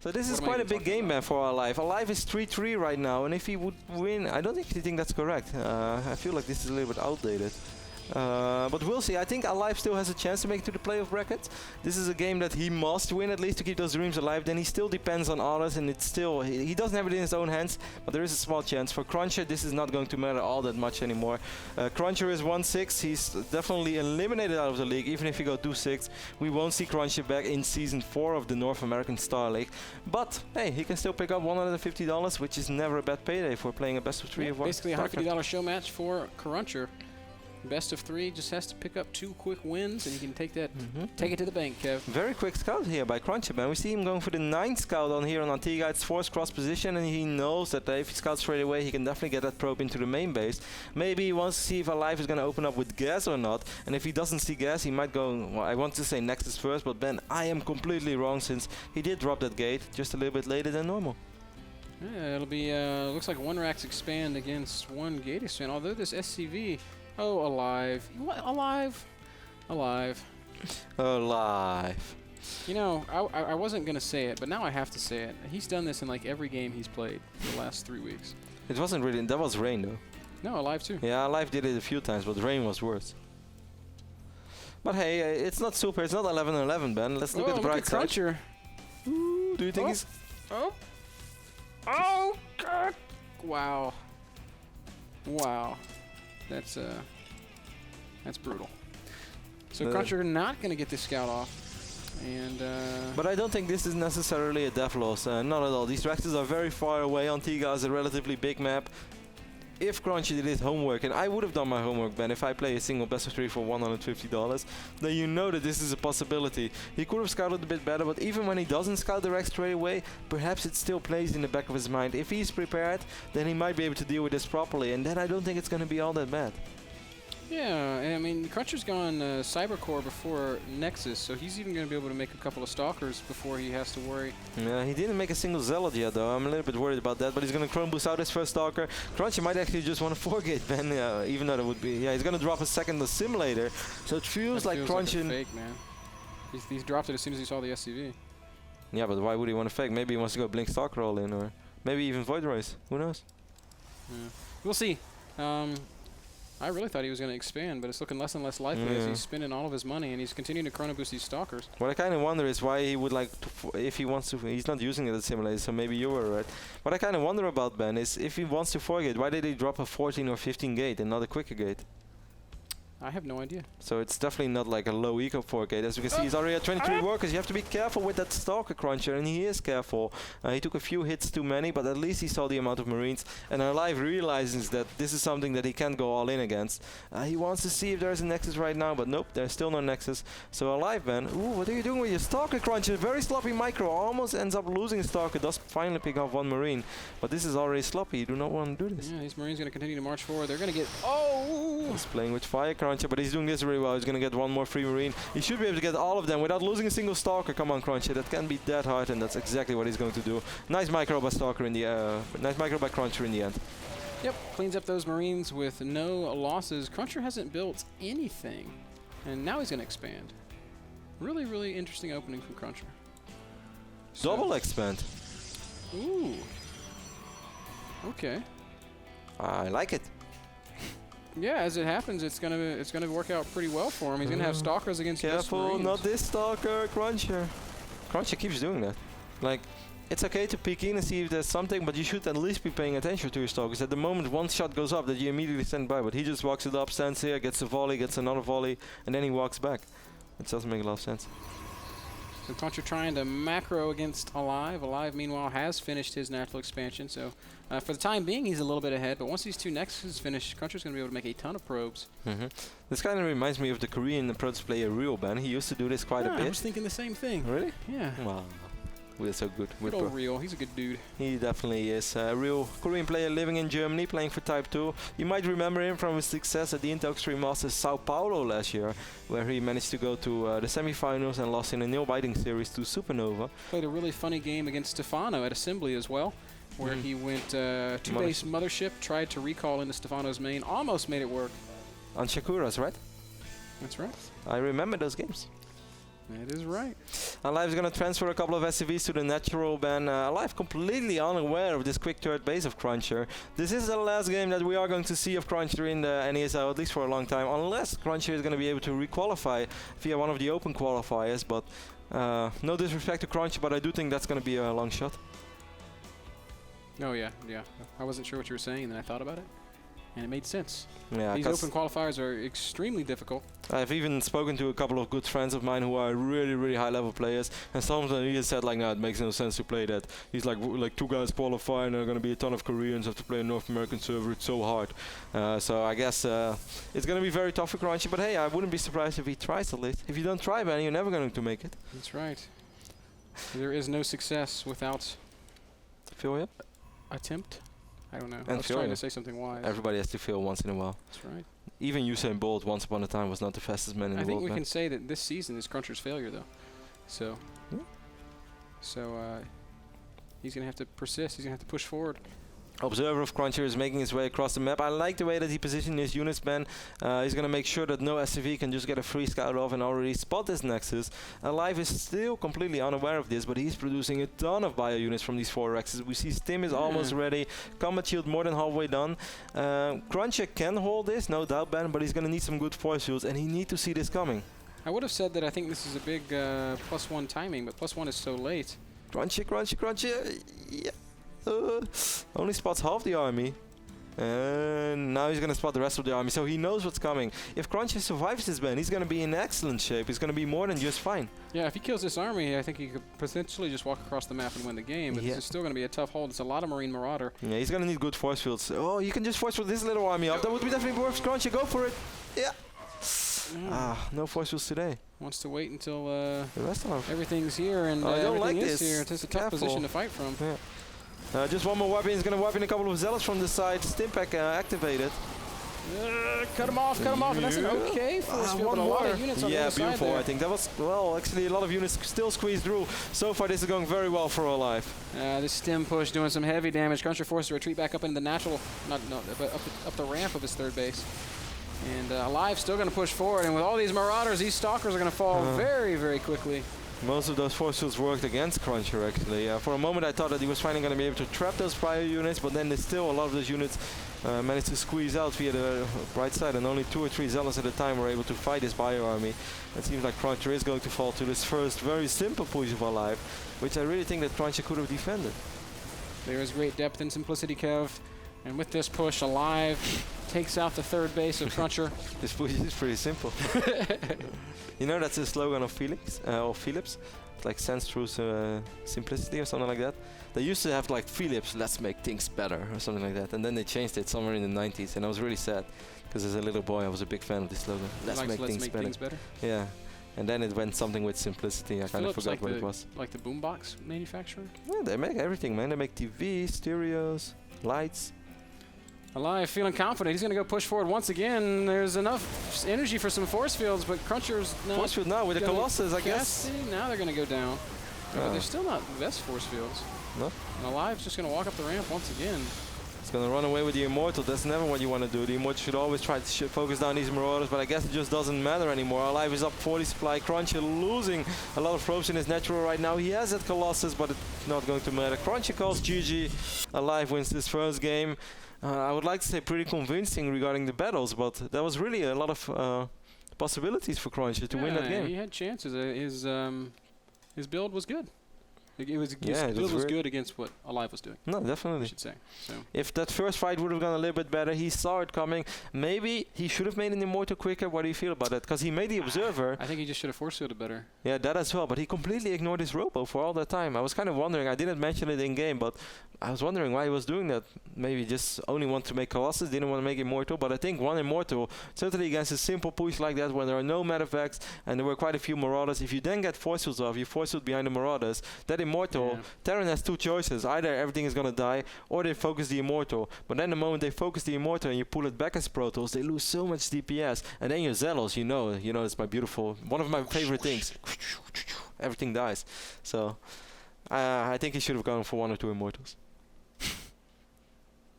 So this is quite a big game, man, for aLive. aLive is 3-3 right now, and if he would win, I don't think that's correct. I feel like this is a little bit outdated. But we'll see. I think aLive still has a chance to make it to the playoff bracket. This is a game that he must win at least to keep those dreams alive. Then he still depends on others, and it's still he doesn't have it in his own hands. But there is a small chance for Cruncher. This is not going to matter all that much anymore. Cruncher is 1-6. He's definitely eliminated out of the league. Even if he go 2-6, we won't see Cruncher back in season 4 of the North American Star League. But hey, he can still pick up $150, which is never a bad payday for playing a best of 3 of 1. Basically a $150 show match for Cruncher. Best of 3, just has to pick up 2 quick wins, and you can take that, take it to the bank, Kev. Very quick scout here by Cruncher, man. We see him going for the 9th scout on here on Antigua. It's force cross position, and he knows that if he scouts straight away, he can definitely get that probe into the main base. Maybe he wants to see if aLive is going to open up with gas or not, and if he doesn't see gas, he might go, well, I want to say Nexus first, but Ben, I am completely wrong, since he did drop that gate just a little bit later than normal. Yeah, it'll be, looks like 1 racks expand against 1 gate expand, although this SCV... Oh, aLive. What? aLive? aLive. aLive. You know, I wasn't going to say it, but now I have to say it. He's done this in like every game he's played for the last 3 weeks. It wasn't really... That was Rain, though. No, aLive too. Yeah, aLive did it a few times, but Rain was worse. But hey, it's not super. It's not 11-11, Ben. Let's look at the bright side. Ooh, do you think he's... Oh! Oh, God! Wow. Wow. That's brutal. So Cruncher not going to get this scout off, and but I don't think this is necessarily a death loss. Not at all. These Rexes are very far away. Antigua is a relatively big map. If Cruncher did his homework, and I would have done my homework, Ben, if I play a single best of 3 for $150, then you know that this is a possibility. He could have scouted a bit better, but even when he doesn't scout the Rex straight away, perhaps it still plays in the back of his mind. If he's prepared, then he might be able to deal with this properly, and then I don't think it's going to be all that bad. Yeah, I mean, Cruncher's gone Cybercore before Nexus, so he's even going to be able to make a couple of Stalkers before he has to worry. Yeah, he didn't make a single Zealot yet, though. I'm a little bit worried about that, but he's going to Chrome Boost out his first Stalker. Cruncher might actually just want to 4-gate, Ben, even though that would be... Yeah, he's going to drop a second Assimilator, so it feels like Cruncher... Like a fake, man. He's dropped it as soon as he saw the SCV. Yeah, but why would he want to fake? Maybe he wants to go Blink Stalker all in, or maybe even Void Race. Who knows? Yeah. We'll see. I really thought he was going to expand, but it's looking less and less likely as he's spending all of his money, and he's continuing to chrono boost these Stalkers. What I kind of wonder is why he would like to, if he wants to, he's not using it as Simulator, so maybe you were right. What I kind of wonder about, Ben, is if he wants to 4-gate, why did he drop a 14 or 15 gate and not a quicker gate? I have no idea. So it's definitely not like a low eco 4-gate. As you can see, he's already at 23 workers. You have to be careful with that Stalker Cruncher, and he is careful. He took a few hits too many, but at least he saw the amount of Marines. And aLive realizes that this is something that he can't go all in against. He wants to see if there's a Nexus right now, but nope, there's still no Nexus. So aLive, man. Ooh, what are you doing with your Stalker Cruncher? Very sloppy micro. Almost ends up losing Stalker. Does finally pick off 1 Marine. But this is already sloppy. You do not want to do this. Yeah, these Marines going to continue to march forward. They're going to get... Oh! He's playing with Fire Cruncher, but he's doing this really well. He's going to get 1 more free Marine. He should be able to get all of them without losing a single Stalker. Come on, Cruncher. That can be that hard, and that's exactly what he's going to do. Nice micro by Stalker in the nice micro by Cruncher in the end. Yep, cleans up those Marines with no losses. Cruncher hasn't built anything, and now he's going to expand. Really, really interesting opening from Cruncher. So Double expand. Ooh. Okay. I like it. Yeah, as it happens, it's gonna work out pretty well for him. He's gonna have Stalkers against Careful, not this Stalker, Cruncher. Cruncher keeps doing that. Like, it's okay to peek in and see if there's something, but you should at least be paying attention to your Stalkers. At the moment, one shot goes up that you immediately stand by, but he just walks it up, stands here, gets a volley, gets another volley, and then he walks back. It doesn't make a lot of sense. So Cruncher trying to macro against aLive. aLive, meanwhile, has finished his natural expansion, so for the time being, he's a little bit ahead, but once these 2 Nexuses finish, Cruncher's going to be able to make a ton of probes. This kind of reminds me of the Korean approach player Real, Ben. He used to do this quite a bit. I was thinking the same thing. Really? Yeah. Wow. We're so good. Good old Real. He's a good dude. He definitely is. A real Korean player living in Germany, playing for Type 2. You might remember him from his success at the Intel Extreme Masters Sao Paulo last year, where he managed to go to the semifinals and lost in a nail-biting series to Supernova. Played a really funny game against Stefano at Assembly as well, where he went 2-base Mothership, tried to recall into Stefano's main, almost made it work. On Shakura's, right? That's right. I remember those games. That is right. aLive is going to transfer a couple of SCVs to the natural ban. aLive completely unaware of this quick third base of Cruncher. This is the last game that we are going to see of Cruncher in the NASL, at least for a long time, unless Cruncher is going to be able to requalify via one of the open qualifiers. But no disrespect to Cruncher, but I do think that's going to be a long shot. Oh, yeah. I wasn't sure what you were saying, and then I thought about it, and it made sense. Yeah, these open qualifiers are extremely difficult. I've even spoken to a couple of good friends of mine who are really, really high-level players, and some of them even said like, "No, it makes no sense to play that." He's like 2 guys qualify, and there are going to be a ton of Koreans have to play a North American server. It's so hard. So I guess it's going to be very tough for Crunchy. But hey, I wouldn't be surprised if he tries at least. If you don't try, man, you're never going to make it. That's right. There is no success without Failure. Attempt. I don't know. And I was trying to say something wise. Everybody has to fail once in a while. That's right. Even Usain Bolt, once upon a time, was not the fastest man in the world. I think we can say that this season is Cruncher's failure, though. So, he's going to have to persist. He's going to have to push forward. Observer of Cruncher is making his way across the map. I like the way that he positioned his units, man. He's going to make sure that no SCV can just get a free scout off and already spot this Nexus. aLive is still completely unaware of this, but he's producing a ton of bio units from these 4 Rexes. We see Stim is almost ready. Combat Shield more than halfway done. Cruncher can hold this, no doubt, Ben, but he's going to need some good force shields, and he needs to see this coming. I would have said that I think this is a big +1 timing, but +1 is so late. Cruncher. Yeah. Only spots half the army, and now he's going to spot the rest of the army, so he knows what's coming. If Cruncher survives this ban, he's going to be in excellent shape. He's going to be more than just fine. Yeah, if he kills this army, I think he could potentially just walk across the map and win the game, but it's still going to be a tough hold. It's a lot of Marine Marauder. Yeah, he's going to need good force fields. Oh, you can just force field this little army up. That would be definitely worth Cruncher. Go for it. Yeah. No force fields today. Wants to wait until the rest of everything's here and everything is here. It's a tough position to fight from. Yeah. Just one more weapon. He's going to weapon a couple of zealots from the side. Stimpack activated. Cut him off. And that's an okay force field, but a lot of units on the other side. Yeah, beautiful. I think that was, well, actually a lot of units still squeezed through. So far, this is going very well for aLive. This stim push doing some heavy damage. Cruncher forced to retreat back up into the natural, but up the ramp of his third base. And aLive still going to push forward. And with all these Marauders, these Stalkers are going to fall very, very quickly. Most of those force fields worked against Cruncher, actually. For a moment, I thought that he was finally going to be able to trap those prior units, but then there's still a lot of those units managed to squeeze out via the right side, and only 2 or 3 zealots at a time were able to fight this bio army. It seems like Cruncher is going to fall to this first very simple push of aLive, which I really think that Cruncher could have defended. There is great depth and simplicity, Kev. And with this push, aLive takes out the third base of Cruncher. This push is pretty simple. You know, that's the slogan of Philips. It's like sense through simplicity or something like that. They used to have like Philips, let's make things better or something like that. And then they changed it somewhere in the 90s. And I was really sad because as a little boy, I was a big fan of this slogan. Let's make things better. Yeah. And then it went something with simplicity. I kind of forgot what it was. Like the boombox manufacturer? Yeah, they make everything, man. They make TVs, stereos, lights. aLive feeling confident. He's going to go push forward once again. There's enough energy for some force fields, but Cruncher's not. Force field now with the Colossus, I guess. Now they're going to go down. But they're still not the best force fields. No. And aLive's just going to walk up the ramp once again. He's going to run away with the Immortal. That's never what you want to do. The Immortal should always try to focus down these Marauders, but I guess it just doesn't matter anymore. aLive is up 40 supply. Cruncher losing a lot of probes in his natural right now. He has that Colossus, but it's not going to matter. Cruncher calls GG. aLive wins this first game. I would like to say pretty convincing regarding the battles, but there was really a lot of possibilities for Cruncher to win that game. He had chances. His build was good. His build was good against what aLive was doing. No, definitely. I should say. So. If that first fight would have gone a little bit better, he saw it coming. Maybe he should have made an Immortal quicker. What do you feel about that? Because he made the Observer. I think he just should have force fielded better. Yeah, that as well. But he completely ignored his Robo for all that time. I was kind of wondering. I didn't mention it in game, but I was wondering why he was doing that. Maybe just only want to make Colossus, didn't want to make Immortal. But I think one Immortal, certainly against a simple push like that, when there are no Metavacs and there were quite a few Marauders, if you then get force fields off, you force field behind the Marauders, that Immortal. Yeah. Terran has 2 choices. Either everything is going to die, or they focus the Immortal. But then the moment they focus the Immortal and you pull it back as Protoss, they lose so much DPS. And then your Zealous, you know it's my beautiful, one of my favorite things. Everything dies. So, I think he should have gone for 1 or 2 Immortals.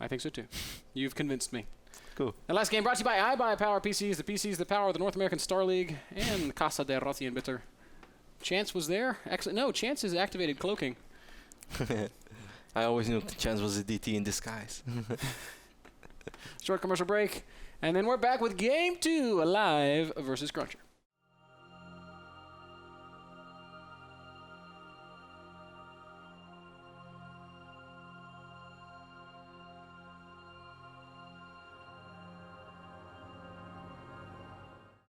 I think so too. You've convinced me. Cool. The last game brought to you by iBuy Power PCs. The PCs that power the North American Star League and Casa de Rossi and Bitter. Chance was there. Actually, no, Chance is activated cloaking. I always knew Chance was a DT in disguise. Short commercial break, and then we're back with Game 2, aLive versus Cruncher.